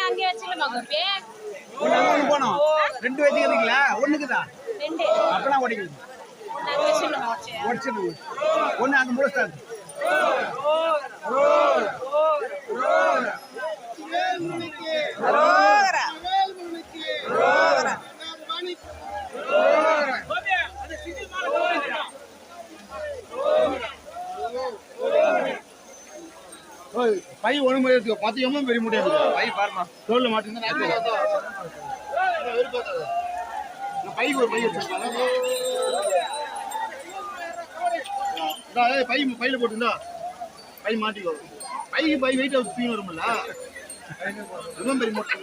அங்கே வச்சுக்கலாமா போனோம் 2 வச்சுக்கிறீங்களா? ஒண்ணுக்குதான் 2 அப்பெல்லாம் ஓடிக்குது. ஒடிச்சிடு ஒண்ணு அங்க முடிச்சாது. பை ஒழுங்கு பார்த்து எவ்வளவு பெரிய முடியாது. பை பாருமா தோல்ல மாட்டேன். பைக்கு ஒரு பை வச்சிருக்காங்க. பை பையில போட்டுருந்தா பை மாட்டிக்கோ. பைக்கு பை வெயிட் தூக்கி வரும்ல. ரொம்ப பெரிய மூட்டை.